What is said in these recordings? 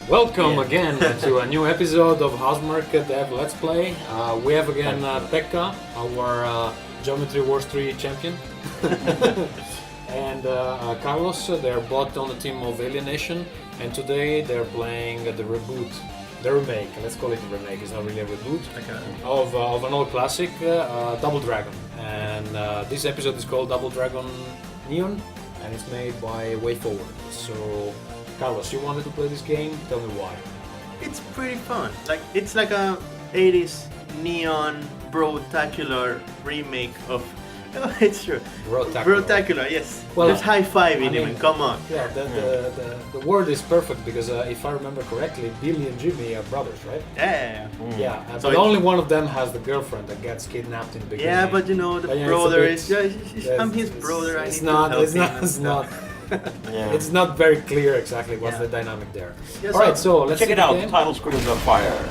Welcome again to a new episode of Housemarque Dev Let's Play. We have again Pekka, our Geometry Wars 3 champion, and Carlos. They're both on the team of Alienation, and today they're playing the remake. Let's call it a remake. It's not really a reboot of an old classic, Double Dragon. And this episode is called Double Dragon Neon, and it's made by Way Forward. So, Carlos, you wanted to play this game? Tell me why. It's pretty fun. It's like a 80s neon brotacular remake of. Oh, it's true. Brotacular, yes. Well, there's high five in him. Come on. Yeah, the word is perfect because if I remember correctly, Billy and Jimmy are brothers, right? Yeah. Yeah, so but only one of them has the girlfriend that gets kidnapped in the beginning. Yeah, but you know the brother is. I'm his brother. It's not. It's not very clear exactly what's the dynamic there. Yeah, all right, so let's check it out. The title screen is on fire.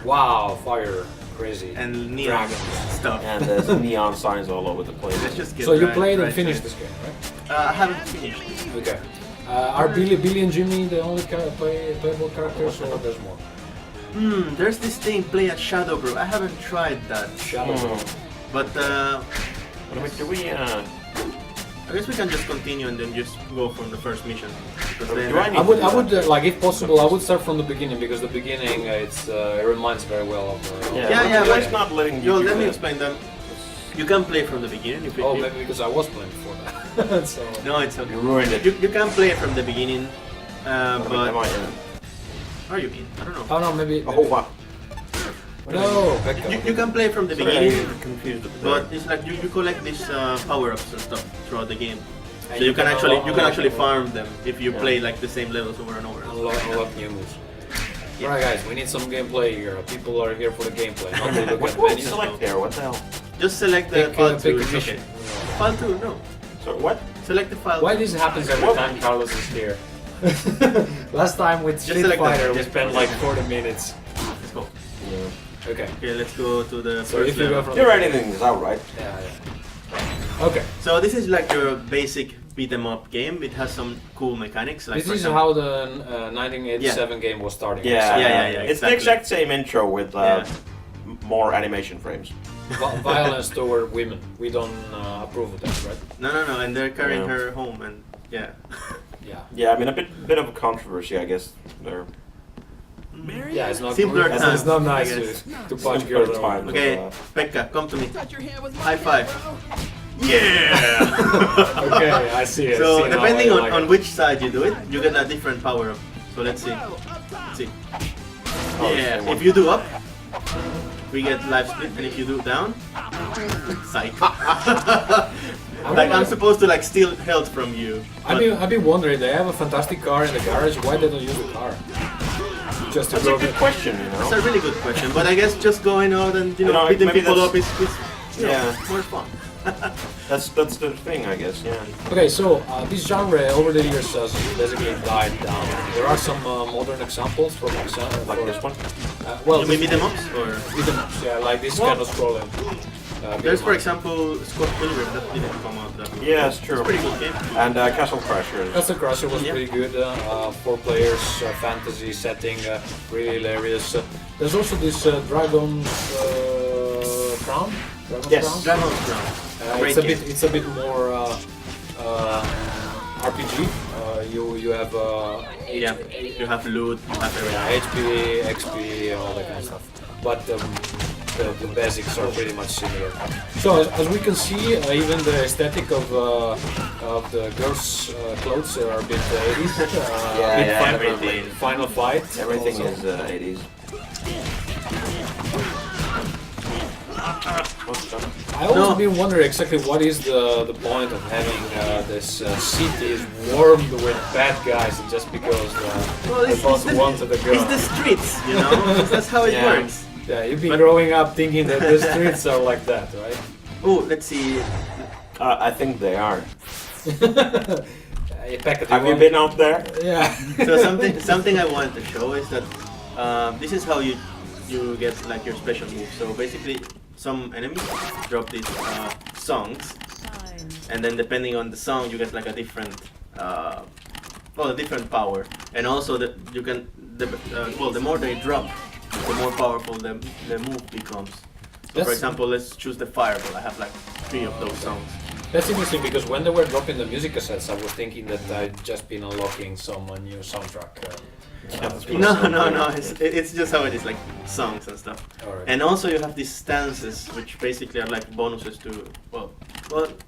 Wow, fire, crazy, and neon stuff, and there's neon signs all over the place. Let's just get so you played and finished this game, right? I haven't finished. Okay. Are Billy and Jimmy the only playable characters, or there's more? There's this thing, play at Shadow Bro. I haven't tried that. Shadow Bro. But I guess we can just continue and then just go from the first mission. I would like, if possible, I would start from the beginning because the beginning it reminds very well of. But it's not letting you. Let me explain them. You can play from the beginning. If maybe because I was playing before that. So. No, it's okay. You ruined it. You can play from the beginning, but. Are you in? I don't know. Oh no, maybe. Oh wow. No, you can play from the beginning, confused but it's like you collect these power-ups and stuff throughout the game. So you can actually farm them if you play like the same levels over and over. Unlock new moves. Yeah. Alright guys, we need some gameplay here. People are here for the gameplay. Not to look at menus. Select there, what the hell? Just select the file 2. Okay. File 2, no. So what? Select the file. Why this happens every time Carlos is here? Last time with Street Fighter we spent like 40 minutes. Let's go. Yeah. Okay, let's go to the first level. You're editing this out, right? Yeah. Okay. So this is like your basic beat 'em up game. It has some cool mechanics. Like this is how the 1987 game was starting. Yeah. It's the exact same intro with more animation frames. Violence toward women. We don't approve of that, right? No. And they're carrying her home, and Yeah, I mean a bit of a controversy, I guess. There. Yeah, it's not simpler good. times, It's not nice to punch girls. Okay, Pekka, come to me. High five. Yeah. Okay, I see it. So depending on which side you do it, you get a different power up. So let's see. Yeah. If you do up, we get life split, and if you do down, psych. Like I'm supposed to like steal health from you. I've been wondering. They have a fantastic car in the garage. Why they don't use the car? Just to That's a good question, you know. It's a really good question, but I guess just going out and beating people up is more fun. That's the thing, I guess. Yeah. Okay, so this genre over the years has basically died down. There are some modern examples from Like this one. Well, you mean beat 'em ups or beat 'em ups? Yeah, like this kind of scrolling. There's, for example, Scott Pilgrim that didn't come out. Yeah, it's true. It's a pretty good game. And Castle Crashers. Castle Crasher was pretty good. 4 players, fantasy setting, really hilarious. There's also this Dragon's Crown. Dragon's Crown. It's a bit more RPG. You have you have loot, you have everything. HP, XP, all that kind of stuff. But the basics are pretty much similar. So as we can see, even the aesthetic of the girls' clothes are a bit 80s. Final Fight. Everything also. is 80s. I always been wondering exactly what is the point of having this city is warmed with bad guys just because the boss wanted a girl. It's the streets, you know. That's how it works. Yeah, you've been growing up thinking that the streets are like that, right? Oh, let's see. I think they are. Have you been out there? Yeah. So something I wanted to show is that this is how you get like your special move. So basically, some enemies drop these songs, and then depending on the song, you get like a different, a different power. And also that the more they drop, the more powerful the move becomes. So for example, let's choose the Fireball. I have like 3 of those songs. That's interesting because when they were dropping the music cassettes, I was thinking that I'd just been unlocking some new soundtrack. No. It's just how it is, like songs and stuff. Alright. And also you have these stances, which basically are like bonuses to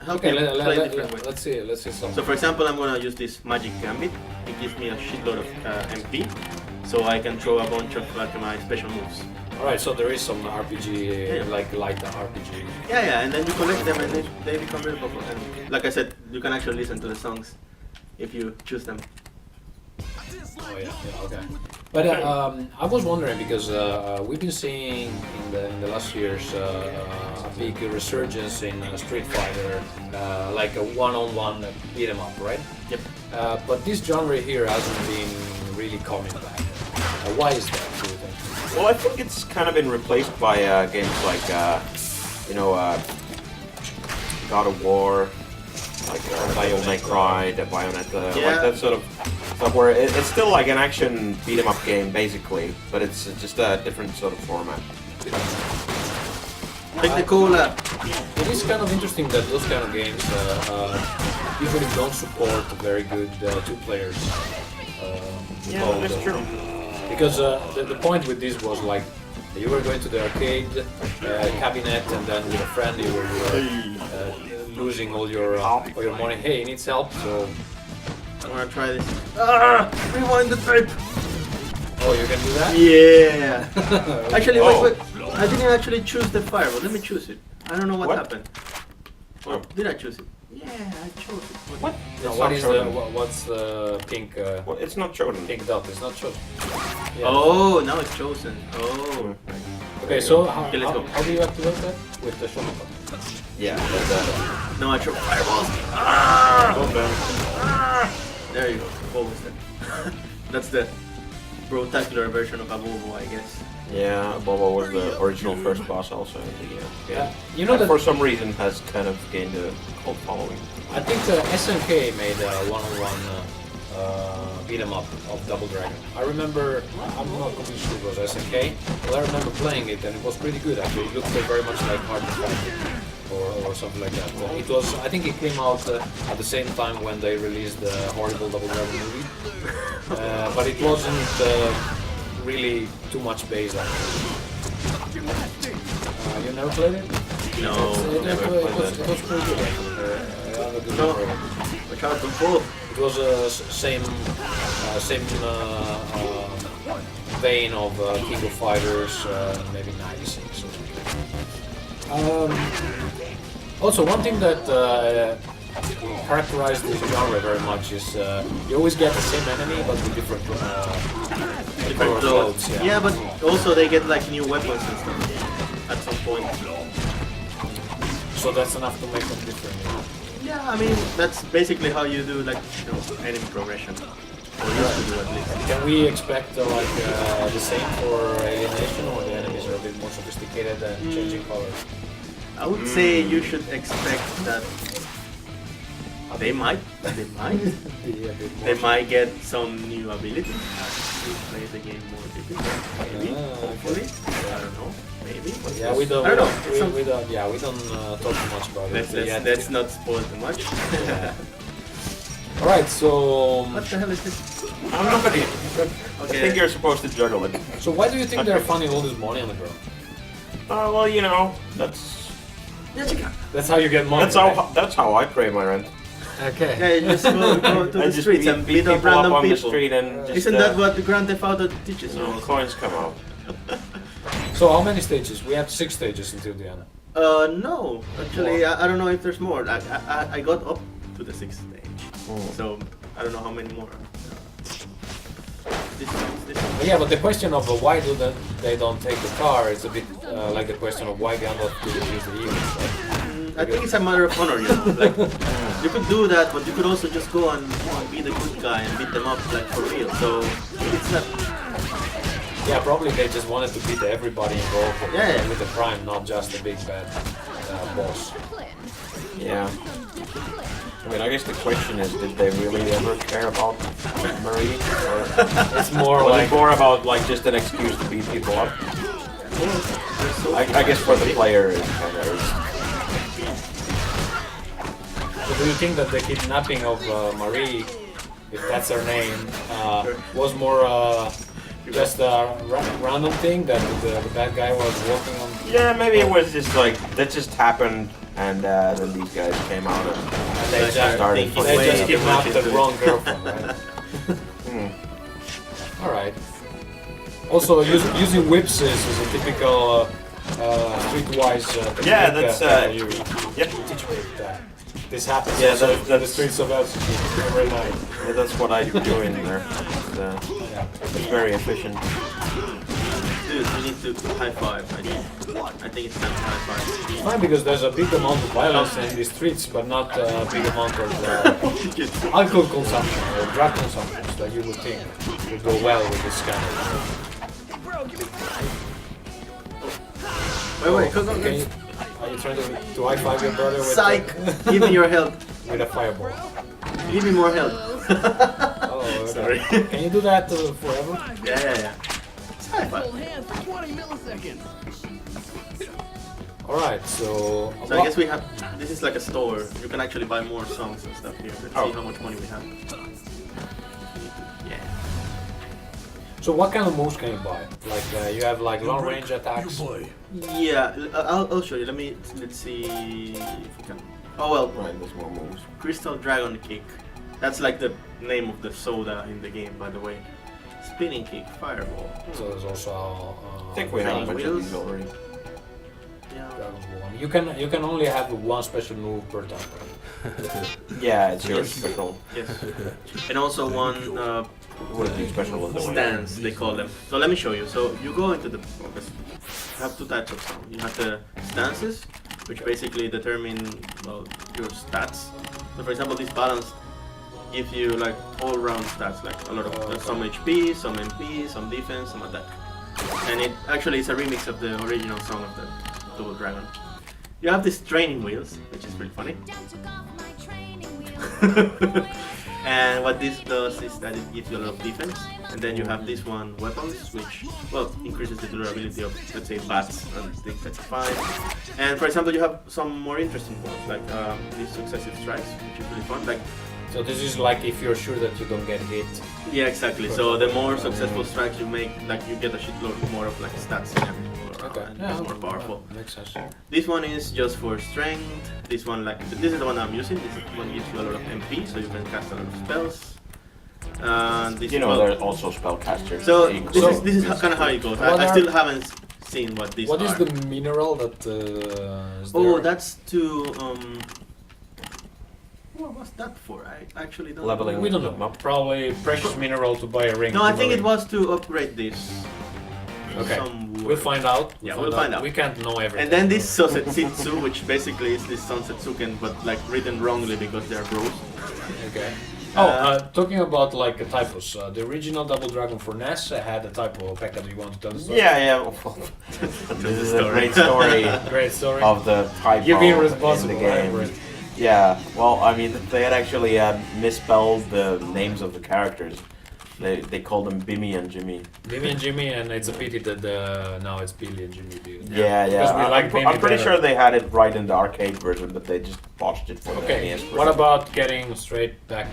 help you play different ways. Let's see some. So for example, I'm gonna use this Magic Gambit. It gives me a shitload of MP, so I can throw a bunch of like my special moves. Alright, so there is some RPG, like light RPG. Yeah, and then you collect them and they become very powerful. And like I said, you can actually listen to the songs if you choose them. Oh yeah, okay. But I was wondering because we've been seeing in the last years a big resurgence in Street Fighter, like a one-on-one beat 'em up, right? Yep. But this genre here hasn't been really coming back. Why is that, do you think? Well, I think it's kind of been replaced by games like, God of War, like Devil May Cry, the Bayonetta, like that sort of stuff where it's still like an action beat 'em up game basically, but it's just a different sort of format. Like the cola. It is kind of interesting that those kind of games usually don't support very good 2 players. Yeah, that's true. Because the point with this was like you were going to the arcade cabinet and then with a friend you were losing all your money. Hey, he needs help, so I'm gonna try this. Rewind the tape. Oh, you can do that? Yeah. Actually, wait. I didn't actually choose the Fireball. Let me choose it. I don't know what happened. Or did I choose it? Yeah, I chose it. What? No, what's the pink? Well, it's not chosen. Pink dot. It's not chosen. Yeah. Oh, now it's chosen. Oh. Okay, so how let's go. do you activate that? With the shotgun button. Yeah, that's No, I chose Fireballs. There you go. What was that? That's the brotacular version of a Bobo, I guess. yeah, Bobo was the original first boss also. Yeah. You know that for some reason has kind of gained a cult following. I think SNK made a one-on-one beat 'em up of Double Dragon. I remember, I'm not completely sure it was SNK, but I remember playing it and it was pretty good actually. It looked very much like Hard to Fight or something like that. It was, I think it came out at the same time when they released the horrible Double Dragon movie, but it wasn't really too much based on it. You never played it? No, It was pretty good. I have a good memory. Watch out for both. It was same vein of King of Fighters, maybe 96 or something. Also, one thing that characterized this genre very much is you always get the same enemy but with different clothes. Yeah, but also they get like new weapons and stuff at some point. So that's enough to make them different. Yeah, I mean that's basically how you do like enemy progression. Or used to do at least. Can we expect like the same for Alienation, or the enemies are a bit more sophisticated and changing colors? I would say you should expect that they might get some new abilities to play the game more difficult. Maybe, hopefully. I don't know. Maybe. Yeah, we don't. I don't know. We don't. Yeah, we don't talk too much about it. Let's not spoil too much. All right, so What the hell is this? I'm not gonna. I Okay. think you're supposed to juggle it. so why do you think they're finding all this money on the ground? Well, you know, that's That's how you get money. that's how I pay my rent. Okay. Yeah, you just go to the streets and beat up people random up on the people. street and just, Isn't that what the Grand Theft Auto teaches you? coins come out? So how many stages? We have 6 stages until the end. No. Actually, I don't know if there's more. I got up to the 6th stage. So, I don't know how many more. This one. Yeah, but the question of why do they don't take the car is a bit like the question of why Gandalf didn't use the evils. Right? I think it's a matter of honor, you know. Like, you could do that, but you could also just go and be the good guy and beat them up like for real. So, it's not... Yeah, probably they just wanted to beat everybody involved with the crime, not just the big bad boss. Yeah. I mean, I guess the question is, did they really ever care about Marie? Or It's more was like it more about like just an excuse to beat people up? I guess for the player, it's kind of. So do you think that the kidnapping of Marie, if that's her name, was more just a random thing that the bad guy was working on? Yeah, maybe it was just like that just happened, and then these guys came out and They just started. thinking They way just too kidnapped much the into wrong it. girlfriend, right? Hmm. Alright. Also, using whips is a typical streetwise technique. Yeah, that's, you yep. teach me that. This happens Yeah, also that's- in the streets of Helsinki every night. Yeah, that's what I do in there. It's very efficient. Dude, we need to high five. I think it's time to high five. Fine, because there's a big amount of violence in the streets, but not a big amount of alcohol consumption or drug consumption that you would think would go well with this kind of. Wait, come on. Are you trying to high five your brother with Psych! Give me your help. with a fireball? Give me more help. Oh, okay. Sorry. Can you do that forever? Yeah. High five. Alright, so. So I guess we have. This is like a store. You can actually buy more songs and stuff here. Let's see how much money we have. Yeah. So what kind of moves can you buy? Like you have like long range attacks. Yeah. I'll show you. Let's see if we can. Oh well. Right, there's more moves. Crystal Dragon Kick. That's like the name of the soda in the game, by the way. Spinning Kick, Fireball. So there's also. I think we have a bunch of Wheels. these already. Yeah. Dragon's Warm. You can only have one special move per time. Yeah, it's your Yes. special. Yes. And also one What is the special of the way? stance, they call them. So let me show you. So you go into the focus. You have two types of sound. You have the stances, which basically determine well your stats. So for example, this balance gives you like all-round stats, like a lot of some HP, some MP, some defense, some attack. And it actually is a remix of the original song of the Double Dragon. You have these training wheels, which is really funny. And what this does is that it gives you a lot of defense. And then you have this one, weapons, which, well, increases the durability of, let's say, bats and things that's fine. And for example, you have some more interesting ones, like these successive strikes, which is really fun. Like, So this is like if you're sure that you don't get hit. yeah, exactly. So the more successful strikes you make, like you get a shitload more of like stats and everything. And it's more powerful. Makes sense. This one is just for strength. This one, like, this is the one I'm using. This one gives you a lot of MP, so you can cast a lot of spells. This You know, well, there are also spellcasters. so You can this is kind of how it goes. What I are- still haven't seen what these What are. is the mineral that is there? Oh, that's to what was that for? I actually don't Leveling know. We don't know. Them up. Probably precious mineral to buy a ring. No, I to think the it ring. was to upgrade this. Okay. Some We'll word. find out. Yeah, we'll find out. We can't know everything. And then this Sosetsu, which basically is this Sansetsuken, but like written wrongly because they're bros. Okay. Oh, talking about like typos. The original Double Dragon for NES had a typo. Pekka, do you want to tell the story? Yeah. This is a great story Great story. of the typo You're being in responsible the game. for it. Yeah, well, I mean, they had actually misspelled the names of the characters. They called them Bimmy and Jimmy. Bimmy and Jimmy, and it's a pity that now it's Billy and Jimmy. Dude. Yeah. Because we like Bimmy I'm pretty better. sure they had it right in the arcade version, but they just botched it for the Okay. NES version. What about getting straight back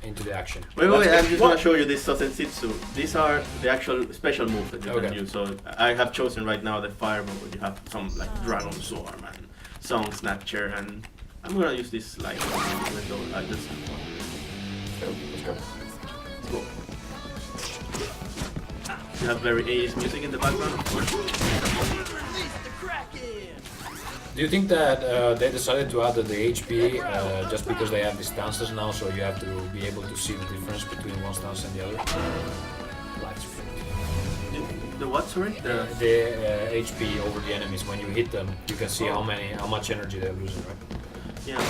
into the action? Wait, Let's I'm get- just gonna show you this Sosensitsu. These are the actual special moves that you can Okay. use. So I have chosen right now the Fireball, but you have some like Dragon Swarm and Song Snatcher, and I'm gonna use this like even though I just Let's go. let's go. You have very 80s music in the background, of course. Do you think that they decided to add the HP just because they have the stances now, so you have to be able to see the difference between one stance and the other? Light speed. The what, sorry? The HP over the enemies, when you hit them, you can see how much energy they're losing, right? Yeah.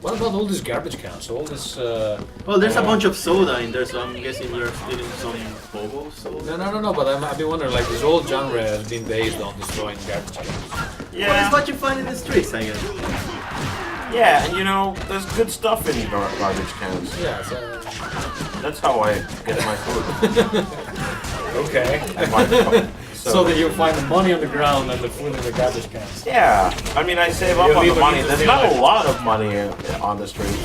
What about all these garbage cans? All this. Well, there's a bunch of soda in there, so I'm guessing you're stealing some Bobo soda. No. But I've been wondering, like, this whole genre has been based on destroying garbage cans. Well, it's what you find in the streets, I guess. Yeah, and you know, there's good stuff in garbage cans. Yeah, so... That's how I get my food. Okay. So that you find the money on the ground and the food in the garbage cans. Yeah, I mean, I save up You on the leave money. it to There's the not a life. lot of money on the streets.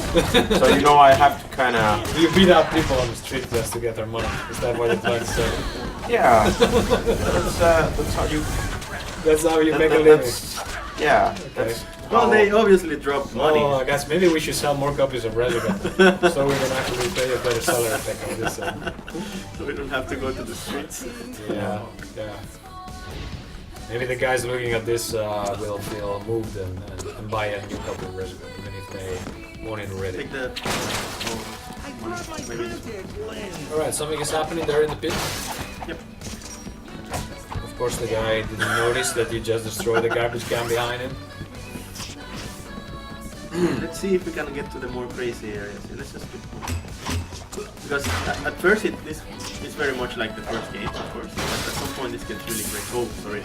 So, you know, I have to kind of... You beat up people on the street just to get their money. Is that what you're trying to say? Yeah, that's how you... That's how you that- make a that- living. that's- Yeah, that's... Well, how- they obviously dropped money. Oh, I guess maybe we should sell more copies of Resident so we can actually pay a better salary effect on this. So we don't have to go to the streets. Yeah, yeah. Maybe the guys looking at this will feel moved and buy a new copy of Resident, even if they want it already. Take the. Oh, maybe this one. Alright, something is happening there in the pit. Yep. Of course, the guy didn't notice that you just destroyed the garbage can behind him. Let's see if we can get to the more crazy areas. Let's just pick one. Because at first it's very much like the first game, of course. But at some point this gets really great. Oh, sorry.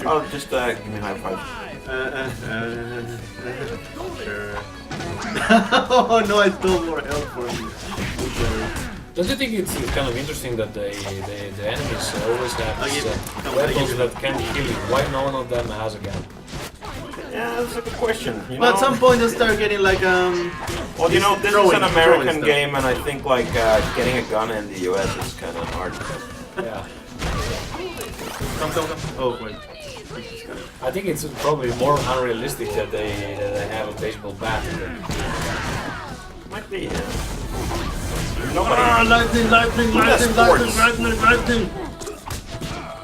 Oh, just give me a high five. Sure. Oh no, I stole more health from you. I'm sorry. Don't you think it's kind of interesting that the enemies always have these weapons that can kill you? Why none of them has a gun? Yeah, that's a good question. You But at know? some point they'll start getting like Well, you know, this is throwing an American stuff. game, and I think like getting a gun in the US is kind of hard. Yeah. Come. Oh wait. I think it's probably more unrealistic that they have a baseball bat. Might be. Nobody. Lightning!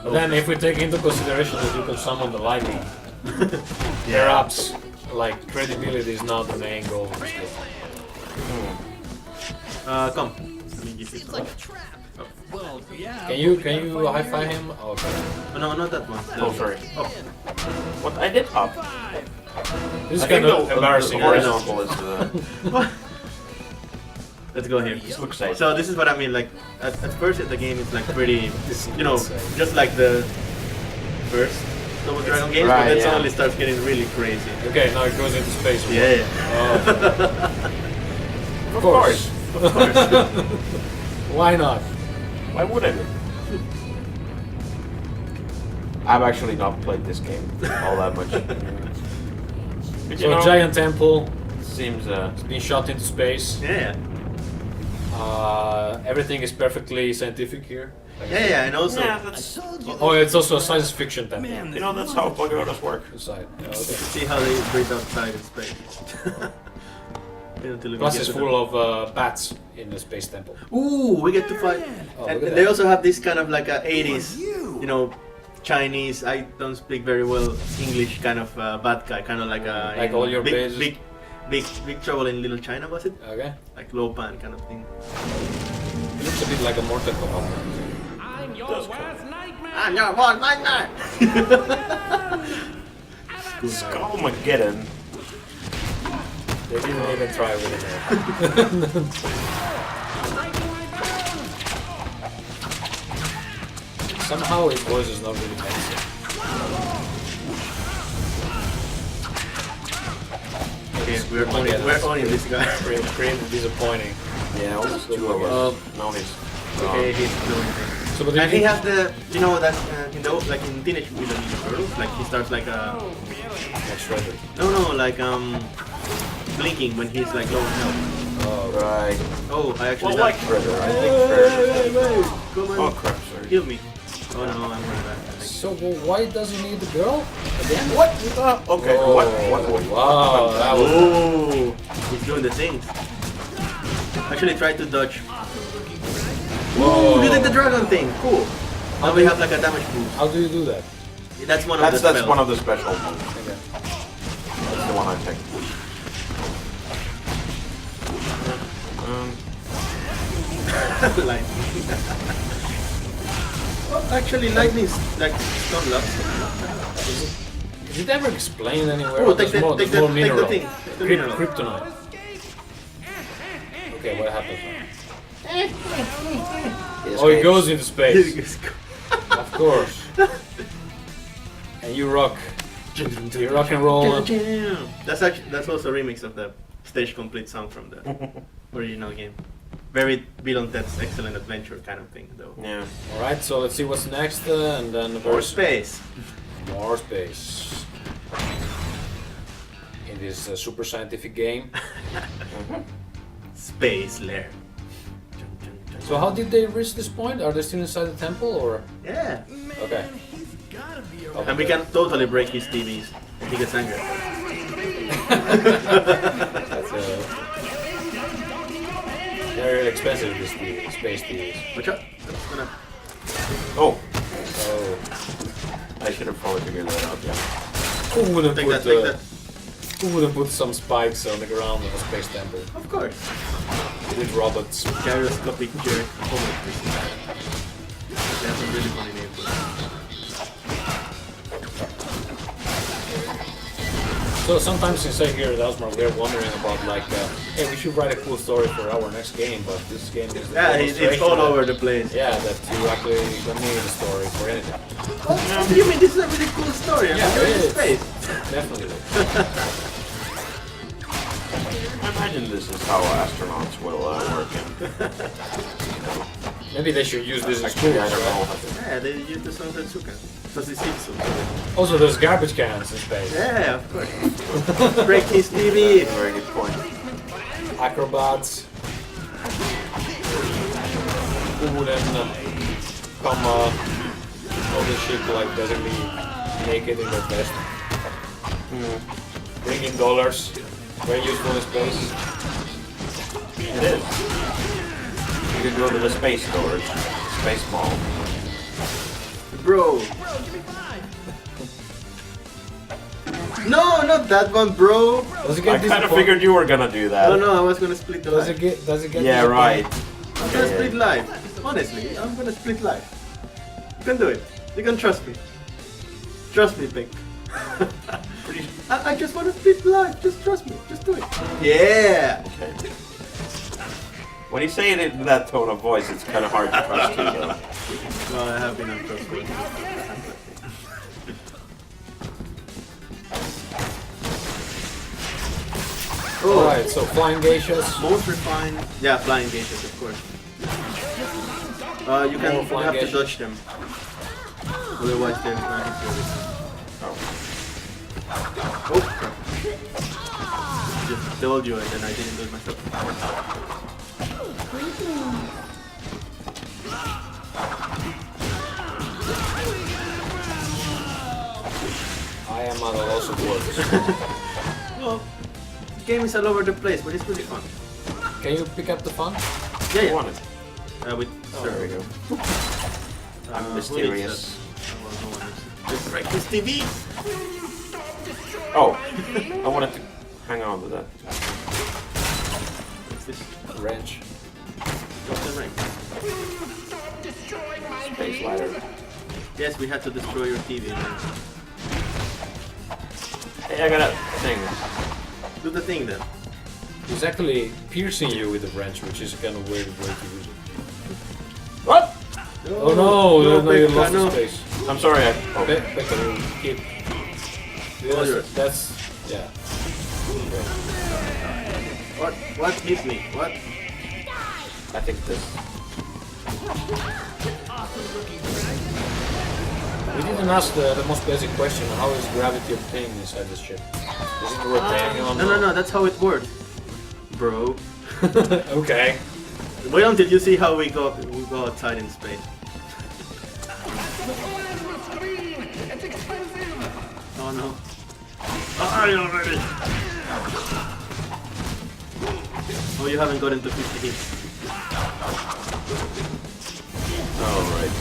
But then if we take into consideration that you can summon the lightning, perhaps like credibility is not the main goal of this game. Come. Let me give you some. Can you high five him? Oh, okay. Oh, no, not that one. Oh, sorry. Oh. What I did up. This is I kind think of the embarrassing. horizontal is. Let's go here. This looks safe. So this is what I mean. Like at first the game is like pretty, This is you know, insane. just like the first Double Dragon games, right, but then yeah. suddenly starts getting really crazy. Okay, now it goes into space. Yeah. Oh, Of course. Of course. why not? Why wouldn't it? I've actually not played this game all that much. But, So giant temple, seems it's been shot into space. Yeah. Everything is perfectly scientific here. Like I said. Yeah, and also yeah, that's Oh, it's also a science fiction temple. you know that's how pagodas work. Inside. Yeah, you okay. can see how they breathe outside in space. Until we Plus, get it's to full of bats in the space temple. Ooh, we get to fight. Oh, And look at they that. also have this kind of like a 80s, you know, Chinese. I don't speak very well English. Kind of bad guy, kind of like a Like all your bases? big trouble in Little China, was it? Okay. Like low pan kind of thing. It looks a bit like a Mortal Kombat. I'm your Does worst nightmare. I'm your one nightmare. Skullmageddon. They didn't even try with it. Somehow his voice is not really menacing. Okay, we're owning this guy. Pretty disappointing. Yeah, only two of us. No, he's Okay, he's doing things. So, but And he you has the, you know, that you know, like in Teenage Mutant Ninja Turtles, like he starts like like shredded. no, like blinking when he's like low on health. Oh, right. Oh, I actually Well, like Shredder, I think Shredder. Come on, Oh crap! Sorry. kill me. Oh no, I'm gonna die. I think. so well, why does he need the girl? Again? What? Okay. Oh, What? Wow, that was. Oh, he's doing the things. Actually, try to dodge. Whoa. Ooh, you did the dragon thing. Cool. Now we have like a damage boost. How do you do that? That's one of the That's spells. one of the special ones. Okay. That's the one I picked. Lightning. Well, actually, lightning's like stun lock. Is it ever explained anywhere? Oh, take There's more, the there's more thing. mineral. Take the mineral. Kryptonite. Okay, what happens now? Oh, he goes into space. Of course. And you rock The rock and roll. That's also a remix of the stage complete song from the original game. Very Bill and Ted's Excellent Adventure kind of thing, though. Yeah. All right, so let's see what's next, and then More space. More space. In this super scientific game. Space lair. So how did they reach this point? Are they still inside the temple, or? Yeah. Okay. And we can totally break his TVs if he gets angry. That's very expensive, these TVs, space TVs. Watch out. That's gonna... Oh, Oh. I should have probably figured that out. Yeah. Who wouldn't Take put that, take that. Who wouldn't put some spikes on the ground of a space temple Of course. with robots? Gyroscopic jerk. Oh my goodness. That's a really funny name for it. So sometimes you say here at Housemarque, we're wondering about like, hey, we should write a cool story for our next game, but this game is the Yeah, it's demonstration all that- over the place. Yeah, that you actually don't need a story for anything. What do you mean? This is a really cool story. Yeah, I'm going it in is. space. Definitely. I imagine this is how astronauts will work. Maybe they should use this in school. Actually, I don't know. Yeah, they use the song Tetsuka. Sosisitsu. Also, there's garbage cans in space. Yeah, of course. Break his TV. Very good point. Acrobats. Who wouldn't come on the ship like basically naked in their vest? Bring in dollars. Very useful in space. It is. You can go to the space storage, space mall. Bro. No, not that one, bro. Does it I get kind of disappoint- figured you were gonna do that. No, no, I was gonna split the Does life. it get? Does it get? Yeah, disappoint- right. I'm gonna split life. Honestly, I'm gonna split life. You can do it. You can trust me. Trust me, Pink. I just want to split life. Just trust me. Just do it. Yeah. Okay. When you say it in that tone of voice, it's kind of hard to trust you, though. Well, I have been untrustworthy. Alright, so flying geishas. Most refined. Yeah, flying geishas, of course. You can More you flying have to geishas. dodge them. Otherwise, they're not hit you every time. Oh crap! Just told you, and then I didn't do it myself. I am at a loss of words. Well, the game is all over the place, but it's really fun. Can you pick up the fun? Yeah, yeah. Want it? With There we go. I'm who mysterious. needs that? Oh, well, no one needs it. Just break this TV! Oh, I wanted to hang on to that. What's this? Wrench. Drop the ring. Space ladder. Yes, we had to destroy your TV. Man. Hey, I got a thing. Do the thing then. He's actually piercing you with the wrench, which is a kind of weird way to use it. What? Oh no, no, you Pekka, lost no. the space. I'm sorry. Oh. Pekka, you keep. Oh, yours. That's yeah. What? What hit me? What? I think this. We didn't ask the most basic question: how is gravity obtained inside this ship? Is it rotating on? No, that's how it works. Bro. Okay. Wait until you see how we go outside in space. Oh no. Die already! Oh, you haven't gotten to 50 hits. Alright.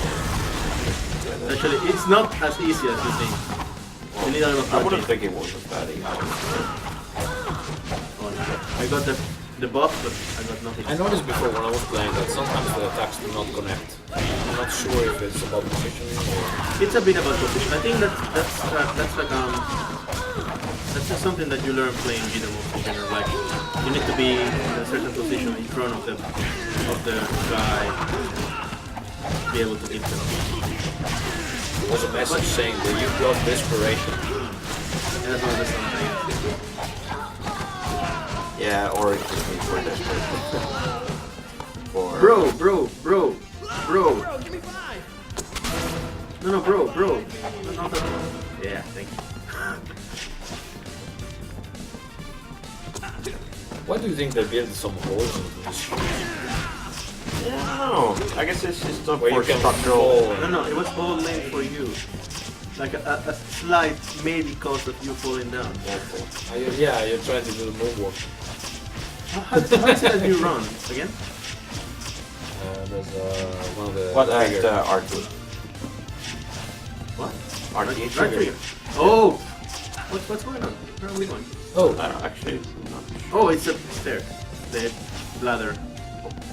Actually, it's not as easy as you think. You need a lot of I wouldn't logic. think it was that easy. Oh, no. I got the buff, but I got nothing. I noticed before when I was playing that sometimes the attacks do not connect. I'm not sure if it's about positioning or. It's a bit about position. I think that's like that's just something that you learn playing video moves in general. Like you need to be in a certain position in front of the guy, be able to hit them. There was a message saying that you got desperation. That's not the something. Yeah, or it just means we're desperate. For... Bro. Bro, give me 5. No, bro. Not that. Yeah, thank you. Why do you think they built some holes into this? Yeah, I don't know. I guess it's just not Where for you can structural. fall. No, it was all made for you. Like a slight maybe cause of you falling down. Yeah, you're trying to do the moonwalk. How is it that you run again? There's one of the... What trigger. R2? What? R2 Right trigger. trigger. Oh! What's going on? Where are we going? Oh, Actually, not sure. Oh, it's up there. The ladder.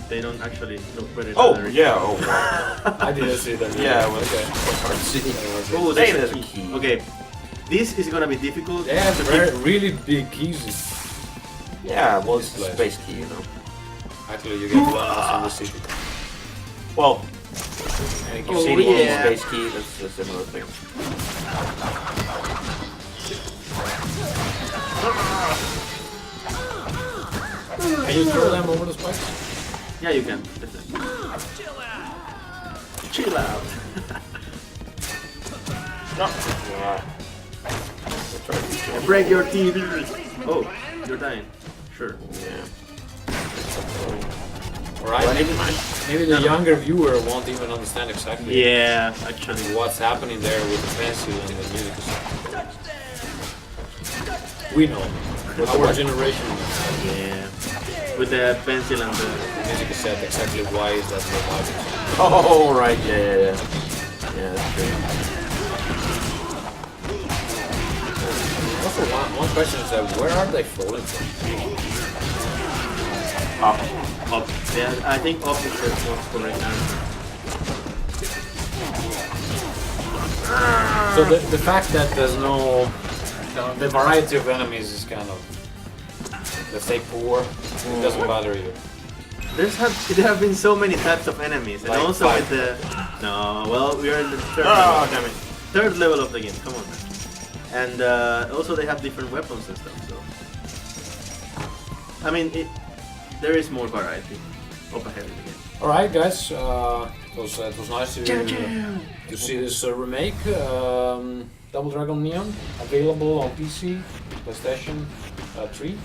They don't actually look where the Oh, ladder is. yeah, oh wow. I didn't see that. Yeah, it was okay. hard to see. Oh, Say there's there's a key. Okay. This is gonna be difficult. Yeah, to very, keep- really big keys. Yeah, well, it's This a place. space key, you know. Actually, you get one else in the city. Well, And Oh, CD key, yeah. space key, that's a similar thing. Can you throw them over the spikes? Yeah, you can. Chill out. No. Break your teeth. Oh, you're dying. Sure. Yeah. Alright, maybe the younger viewer won't even understand exactly Yeah, actually. what's happening there with the pencil and the music. We know. Our generation knows. Yeah. With the pencil and the. The music cassette, exactly why is that reviving? Oh, right, yeah. Yeah, that's true. Also, one question is that where are they falling from? Up. Up. Yeah, I think up is the most correct answer. So the fact that there's no, the variety of enemies is kind of, let's say, poor. It doesn't bother you. There have been so many types of enemies, and Like also 5. with the. No, well, we are in the third Oh, level. damn it. Third level of the game. Come on, man. And also they have different weapons and stuff. So. I mean, there is more variety up ahead in the game. Alright, guys. It was nice to see this remake. Double Dragon Neon, available on PC, PlayStation 3.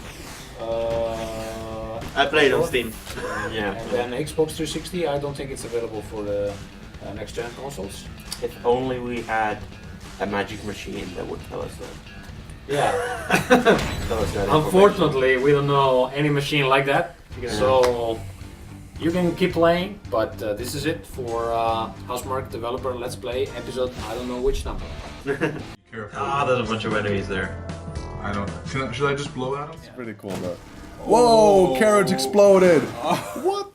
I played on Sure. Steam. Yeah. And then Xbox 360. I don't think it's available for the next gen consoles. If only we had a magic machine that would tell us that. Yeah. Tell us that Unfortunately, we don't know any machine like that. So you can keep playing, but this is it for Housemarque Developer Let's Play episode. I don't know which number. Careful. Ah, there's a bunch of enemies there. I don't. Should I just blow at him? Pretty cool though. Whoa! Carrots exploded! What